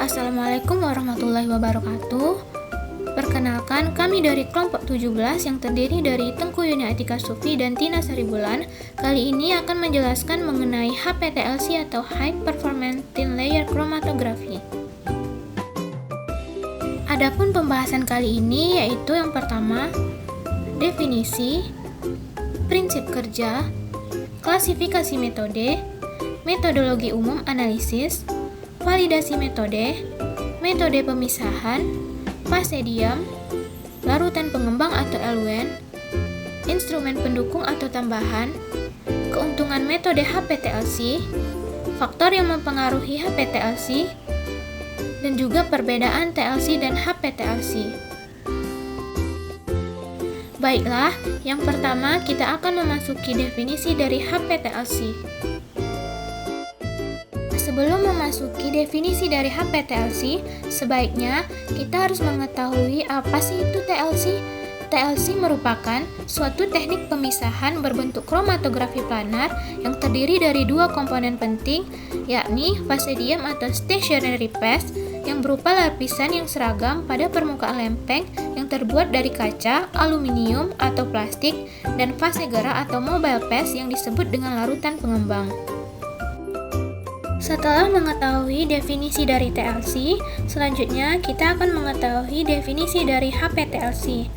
Assalamualaikum warahmatullahi wabarakatuh. Perkenalkan, kami dari kelompok 17 yang terdiri dari Tengku Yuni Atika Sufi dan Tina Saribulan. Kali ini akan menjelaskan mengenai HPTLC atau High Performance Thin Layer Chromatography. Adapun pembahasan kali ini yaitu yang pertama, definisi, prinsip kerja, klasifikasi metode, metodologi umum analisis, validasi metode, metode pemisahan, fase diam, larutan pengembang atau eluent, instrumen pendukung atau tambahan, keuntungan metode HPTLC, faktor yang mempengaruhi HPTLC, dan juga perbedaan TLC dan HPTLC. Baiklah, yang pertama kita akan memasuki definisi dari HPTLC. Sebelum memasuki definisi dari HPTLC, sebaiknya kita harus mengetahui apa sih itu TLC. TLC merupakan suatu teknik pemisahan berbentuk kromatografi planar yang terdiri dari dua komponen penting, yakni fase diam atau stationary phase yang berupa lapisan yang seragam pada permukaan lempeng yang terbuat dari kaca, aluminium, atau plastik, dan fase gerak atau mobile phase yang disebut dengan larutan pengembang. Setelah mengetahui definisi dari TLC, selanjutnya kita akan mengetahui definisi dari HPTLC.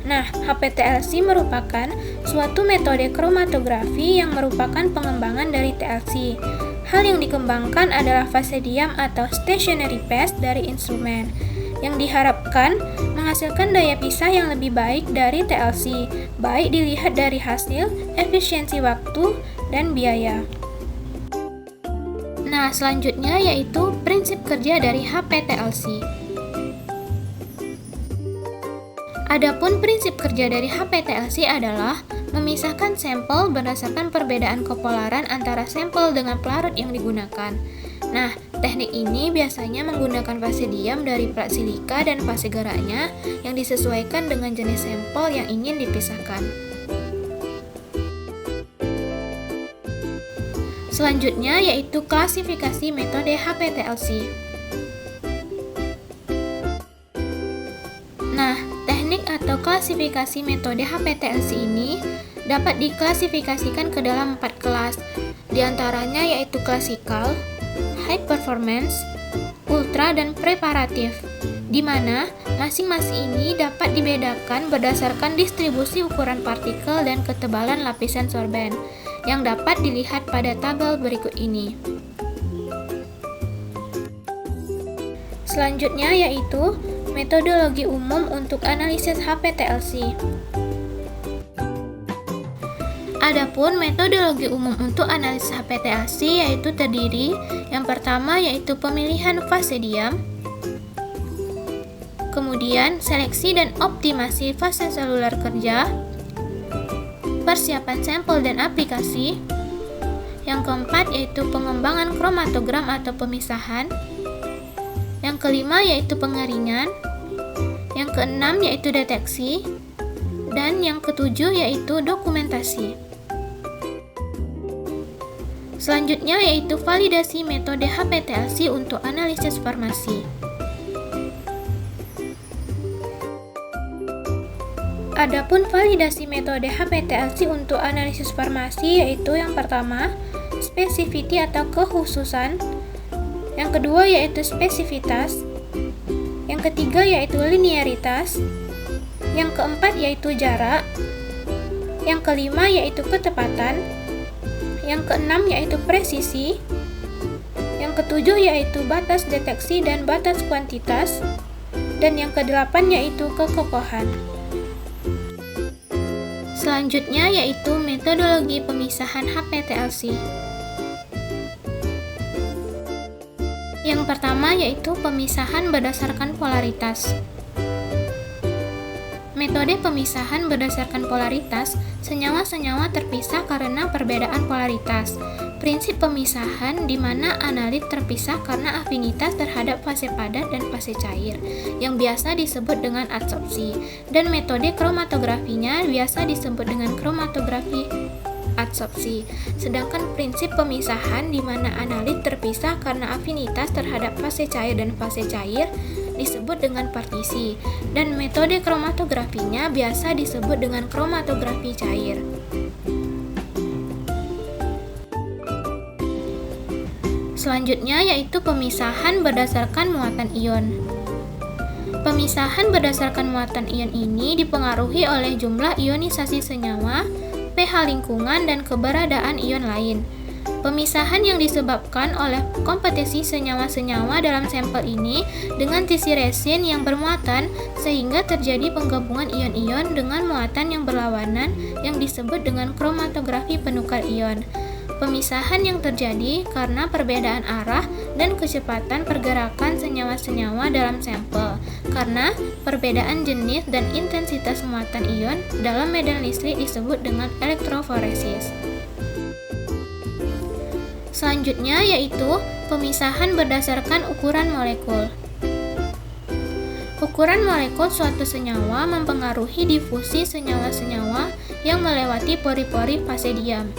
Nah, HPTLC merupakan suatu metode kromatografi yang merupakan pengembangan dari TLC. Hal yang dikembangkan adalah fase diam atau stationary phase dari instrumen, yang diharapkan menghasilkan daya pisah yang lebih baik dari TLC, baik dilihat dari hasil, efisiensi waktu, dan biaya. Nah, selanjutnya yaitu prinsip kerja dari HPTLC. Adapun prinsip kerja dari HPTLC adalah memisahkan sampel berdasarkan perbedaan kepolaran antara sampel dengan pelarut yang digunakan. Nah, teknik ini biasanya menggunakan fase diam dari plat silika dan fase geraknya yang disesuaikan dengan jenis sampel yang ingin dipisahkan. Selanjutnya yaitu klasifikasi metode HPTLC. Nah, teknik atau klasifikasi metode HPTLC ini dapat diklasifikasikan ke dalam 4 kelas. Di antaranya yaitu klasikal, high performance, ultra, dan preparatif, di mana masing-masing ini dapat dibedakan berdasarkan distribusi ukuran partikel dan ketebalan lapisan sorben yang dapat dilihat pada tabel berikut ini. Selanjutnya yaitu metodologi umum untuk analisis HPTLC. Adapun metodologi umum untuk analisis HPTLC yaitu terdiri yang pertama yaitu pemilihan fase diam, kemudian seleksi dan optimasi fase seluler kerja, persiapan sampel dan aplikasi. Yang keempat yaitu pengembangan kromatogram atau pemisahan. Yang kelima yaitu pengeringan. Yang keenam yaitu deteksi. Dan yang ketujuh yaitu dokumentasi. Selanjutnya yaitu validasi metode HPTLC untuk analisis farmasi. Adapun validasi metode HPTLC untuk analisis farmasi yaitu yang pertama, specificity atau kekhususan, yang kedua yaitu spesifitas, yang ketiga yaitu linearitas, yang keempat yaitu jarak, yang kelima yaitu ketepatan, yang keenam yaitu presisi, yang ketujuh yaitu batas deteksi dan batas kuantitas, dan yang kedelapan yaitu kekokohan. Selanjutnya yaitu metodologi pemisahan HPTLC. Yang pertama yaitu pemisahan berdasarkan polaritas. Metode pemisahan berdasarkan polaritas, senyawa-senyawa terpisah karena perbedaan polaritas. Prinsip pemisahan di mana analit terpisah karena afinitas terhadap fase padat dan fase cair, yang biasa disebut dengan adsorpsi, dan metode kromatografinya biasa disebut dengan kromatografi. adsorpsi. Sedangkan prinsip pemisahan di mana analit terpisah karena afinitas terhadap fase cair dan fase cair disebut dengan partisi, dan metode kromatografinya biasa disebut dengan kromatografi cair. Selanjutnya yaitu pemisahan berdasarkan muatan ion. Pemisahan berdasarkan muatan ion ini dipengaruhi oleh jumlah ionisasi senyawa, pH lingkungan, dan keberadaan ion lain. Pemisahan yang disebabkan oleh kompetisi senyawa-senyawa dalam sampel ini dengan sisi resin yang bermuatan sehingga terjadi penggabungan ion-ion dengan muatan yang berlawanan yang disebut dengan kromatografi penukar ion. Pemisahan yang terjadi karena perbedaan arah dan kecepatan pergerakan senyawa-senyawa dalam sampel karena perbedaan jenis dan intensitas muatan ion dalam medan listrik disebut dengan elektroforesis. Selanjutnya yaitu pemisahan berdasarkan ukuran molekul. Ukuran molekul suatu senyawa mempengaruhi difusi senyawa-senyawa yang melewati pori-pori fase diam.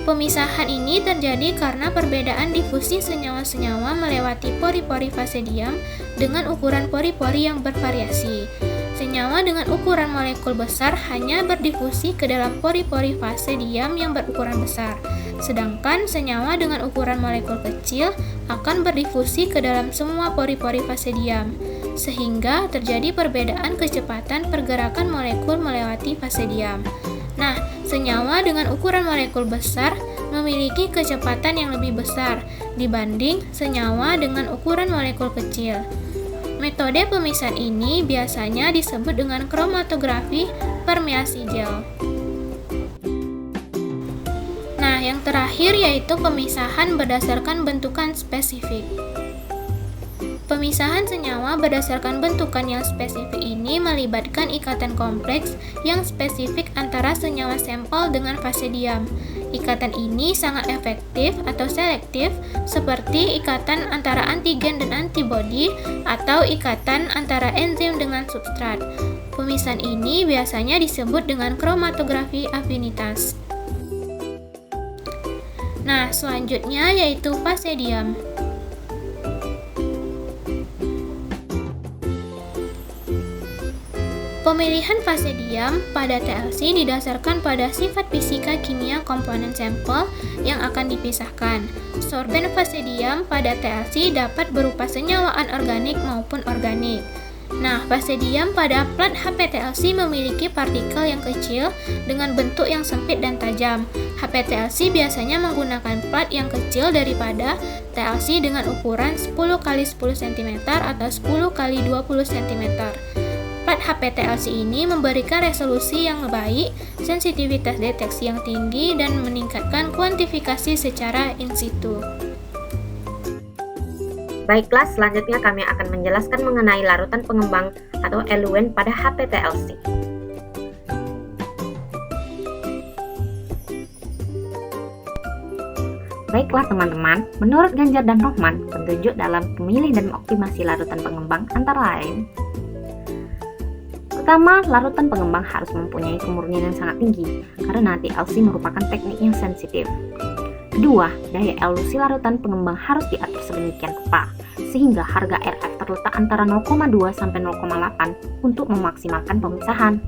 Pemisahan ini terjadi karena perbedaan difusi senyawa-senyawa melewati pori-pori fase diam dengan ukuran pori-pori yang bervariasi. Senyawa dengan ukuran molekul besar hanya berdifusi ke dalam pori-pori fase diam yang berukuran besar, sedangkan senyawa dengan ukuran molekul kecil akan berdifusi ke dalam semua pori-pori fase diam, sehingga terjadi perbedaan kecepatan pergerakan molekul melewati fase diam. Nah, senyawa dengan ukuran molekul besar memiliki kecepatan yang lebih besar dibanding senyawa dengan ukuran molekul kecil. Metode pemisahan ini biasanya disebut dengan kromatografi permeasi gel. Nah, yang terakhir yaitu pemisahan berdasarkan bentukan spesifik. Pemisahan senyawa berdasarkan bentukan yang spesifik ini melibatkan ikatan kompleks yang spesifik antara senyawa sampel dengan fase diam. Ikatan ini sangat efektif atau selektif seperti ikatan antara antigen dan antibodi atau ikatan antara enzim dengan substrat. Pemisahan ini biasanya disebut dengan kromatografi afinitas. Nah, selanjutnya yaitu fase diam. Pemilihan fase diam pada TLC didasarkan pada sifat fisika kimia komponen sampel yang akan dipisahkan. Sorben fase diam pada TLC dapat berupa senyawa anorganik maupun organik. Nah, fase diam pada plat HPTLC memiliki partikel yang kecil dengan bentuk yang sempit dan tajam. HPTLC biasanya menggunakan plat yang kecil daripada TLC dengan ukuran 10 x 10 cm atau 10 x 20 cm. Plat HPTLC ini memberikan resolusi yang baik, sensitivitas deteksi yang tinggi, dan meningkatkan kuantifikasi secara in situ. Baiklah, selanjutnya kami akan menjelaskan mengenai larutan pengembang atau eluen pada HPTLC. Baiklah teman-teman, menurut Ganjar dan Rohman, petunjuk dalam pemilih dan optimasi larutan pengembang antara lain: pertama, larutan pengembang harus mempunyai kemurnian yang sangat tinggi, karena TLC merupakan teknik yang sensitif. Kedua, daya elusi larutan pengembang harus diatur sedemikian rupa, sehingga harga RF terletak antara 0,2 sampai 0,8 untuk memaksimalkan pemisahan.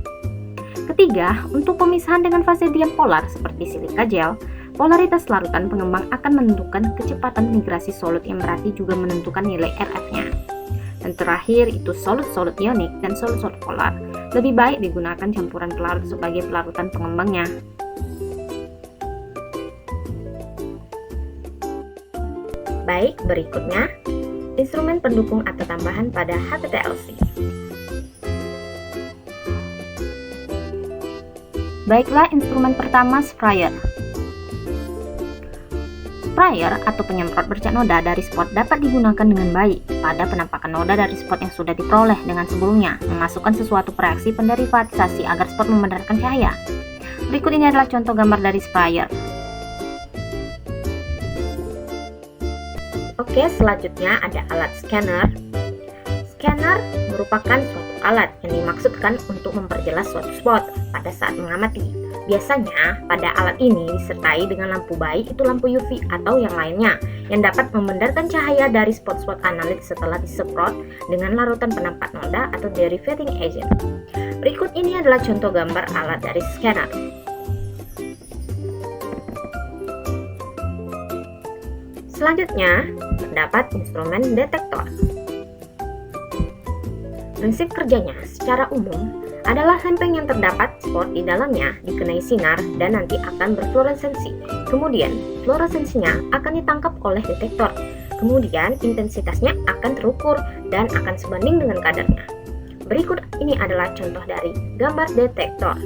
Ketiga, untuk pemisahan dengan fase diam polar seperti silika gel, polaritas larutan pengembang akan menentukan kecepatan migrasi solut yang berarti juga menentukan nilai RF-nya. Dan terakhir itu solut-solut ionik dan solut-solut polar. Lebih baik digunakan campuran pelarut sebagai pelarutan pengembangnya. Baik, berikutnya instrumen pendukung atau tambahan pada HPTLC. Baiklah, instrumen pertama sprayer. Sprayer atau penyemprot bercat noda dari spot dapat digunakan dengan baik pada penampakan noda dari spot yang sudah diperoleh dengan sebelumnya, memasukkan sesuatu reaksi penderivatisasi agar spot membenarkan cahaya. Berikut ini adalah contoh gambar dari sprayer. Oke, selanjutnya ada alat scanner. Scanner merupakan suatu alat yang dimaksudkan untuk memperjelas suatu spot pada saat mengamati. Biasanya pada alat ini disertai dengan lampu baik itu lampu UV atau yang lainnya yang dapat membendarkan cahaya dari spot-spot analit setelah disemprot dengan larutan penampat noda atau derivating agent. Berikut ini adalah contoh gambar alat dari scanner. Selanjutnya, terdapat instrumen detektor. Prinsip kerjanya secara umum adalah lempeng yang terdapat spot di dalamnya dikenai sinar dan nanti akan berfluoresensi. Kemudian, fluoresensinya akan ditangkap oleh detektor. Kemudian, intensitasnya akan terukur dan akan sebanding dengan kadarnya. Berikut ini adalah contoh dari gambar detektor.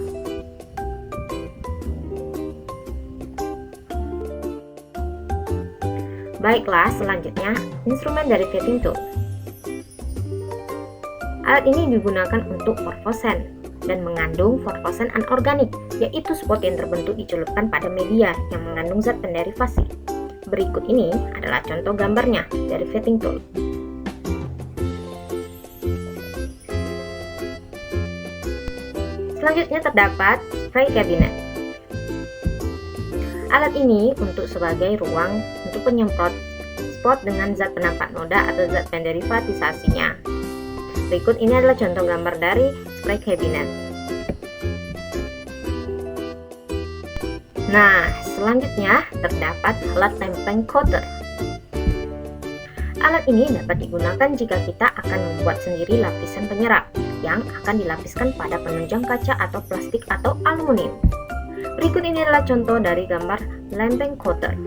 Baiklah, selanjutnya instrumen dari fitting tool. Alat ini digunakan untuk forfosen dan mengandung forfosen anorganik, yaitu spot yang terbentuk dicelupkan pada media yang mengandung zat penderivasi. Berikut ini adalah contoh gambarnya dari fitting tool. Selanjutnya terdapat spray cabinet. Alat ini untuk sebagai ruang untuk penyemprot spot dengan zat penampak noda atau zat penderivatisasinya. Berikut ini adalah contoh gambar dari spray cabinet. Nah, selanjutnya terdapat alat lempeng coater. Alat ini dapat digunakan jika kita akan membuat sendiri lapisan penyerap yang akan dilapiskan pada penunjang kaca atau plastik atau aluminium. Berikut ini adalah contoh dari gambar lempeng coater.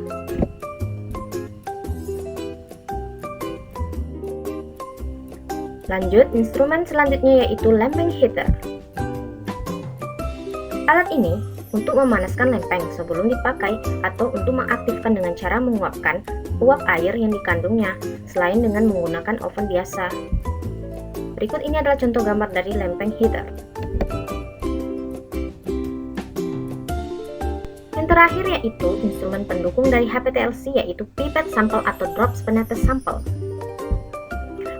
Lanjut, instrumen selanjutnya yaitu lempeng heater. Alat ini untuk memanaskan lempeng sebelum dipakai atau untuk mengaktifkan dengan cara menguapkan uap air yang dikandungnya selain dengan menggunakan oven biasa. Berikut ini adalah contoh gambar dari lempeng heater. Yang terakhir yaitu instrumen pendukung dari HPTLC yaitu pipette sampel atau drops penetes sampel.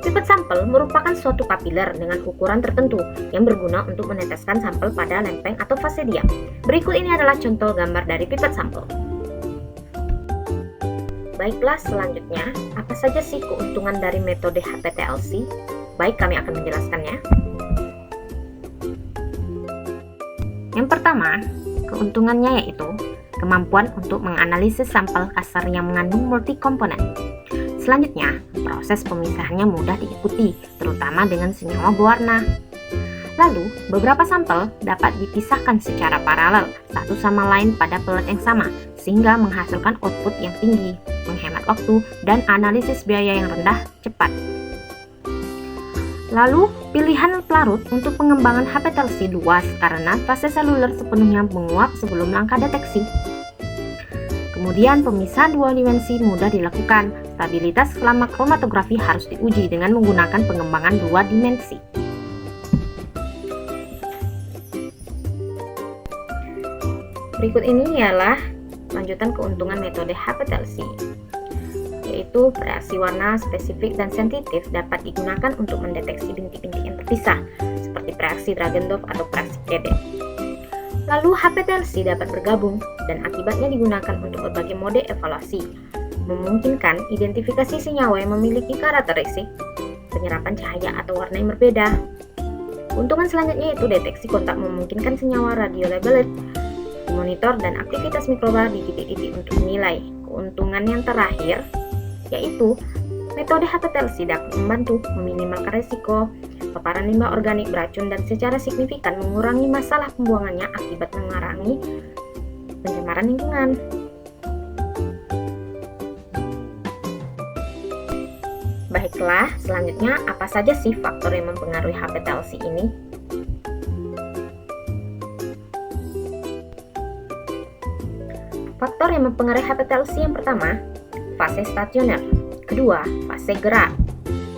Pipette sampel merupakan suatu kapiler dengan ukuran tertentu yang berguna untuk meneteskan sampel pada lempeng atau fase diam. Berikut ini adalah contoh gambar dari pipette sampel. Baiklah, selanjutnya, apa saja sih keuntungan dari metode HPTLC? Baik, kami akan menjelaskannya. Yang pertama, keuntungannya yaitu kemampuan untuk menganalisis sampel kasar yang mengandung multi-komponen. Selanjutnya, proses pemisahannya mudah diikuti, terutama dengan senyawa berwarna. Lalu, beberapa sampel dapat dipisahkan secara paralel satu sama lain pada pelet yang sama, sehingga menghasilkan output yang tinggi, menghemat waktu, dan analisis biaya yang rendah cepat. Lalu, pilihan pelarut untuk pengembangan HPTLC luas karena fase seluler sepenuhnya menguap sebelum langkah deteksi. Kemudian pemisahan dua dimensi mudah dilakukan. Stabilitas selama kromatografi harus diuji dengan menggunakan pengembangan dua dimensi. Berikut ini ialah lanjutan keuntungan metode HPTLC, yaitu reaksi warna spesifik dan sensitif dapat digunakan untuk mendeteksi bintik-bintik yang terpisah, seperti reaksi Dragendorf atau reaksi Kebe. Lalu HPTLC dapat bergabung dan akibatnya digunakan untuk berbagai mode evaluasi, memungkinkan identifikasi senyawa yang memiliki karakteristik penyerapan cahaya atau warna yang berbeda. Keuntungan selanjutnya yaitu deteksi kontak memungkinkan senyawa radiolabeled dimonitor dan aktivitas mikroba di titik-titik untuk menilai. Keuntungan yang terakhir yaitu metode HPTLC dapat membantu meminimalkan risiko paparan limbah organik beracun dan secara signifikan mengurangi masalah pembuangannya akibat mengurangi pencemaran lingkungan. Baiklah, selanjutnya apa saja sih faktor yang mempengaruhi HPTLC ini? Faktor yang mempengaruhi HPTLC yang pertama, fase stasioner. Kedua, fase gerak.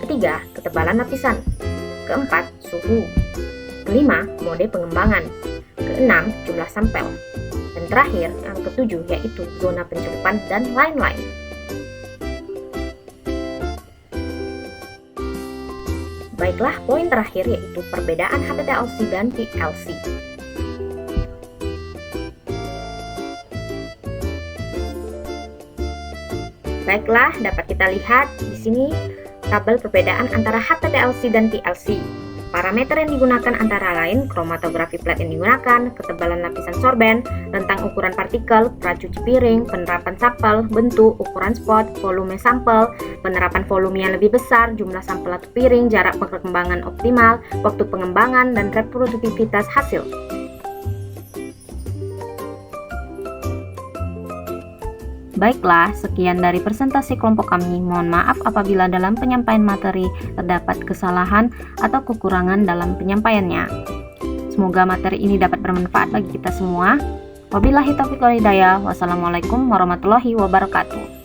Ketiga, ketebalan lapisan. Keempat, suhu. Kelima, mode pengembangan. Keenam, jumlah sampel. Dan terakhir, yang ketujuh yaitu zona pencelupan dan lain-lain. Baiklah, poin terakhir yaitu perbedaan HPTLC dan PLC. Baiklah, dapat kita lihat di sini tabel perbedaan antara HPTLC dan TLC. Parameter yang digunakan antara lain kromatografi plat yang digunakan, ketebalan lapisan sorben, rentang ukuran partikel, pracuci piring, penerapan sampel, bentuk, ukuran spot, volume sampel, penerapan volume yang lebih besar, jumlah sampel atau piring, jarak perkembangan optimal, waktu pengembangan, dan reproduktivitas hasil. Baiklah, sekian dari presentasi kelompok kami. Mohon maaf apabila dalam penyampaian materi terdapat kesalahan atau kekurangan dalam penyampaiannya. Semoga materi ini dapat bermanfaat bagi kita semua. Wabillahi taufiq wal hidayah. Wassalamualaikum warahmatullahi wabarakatuh.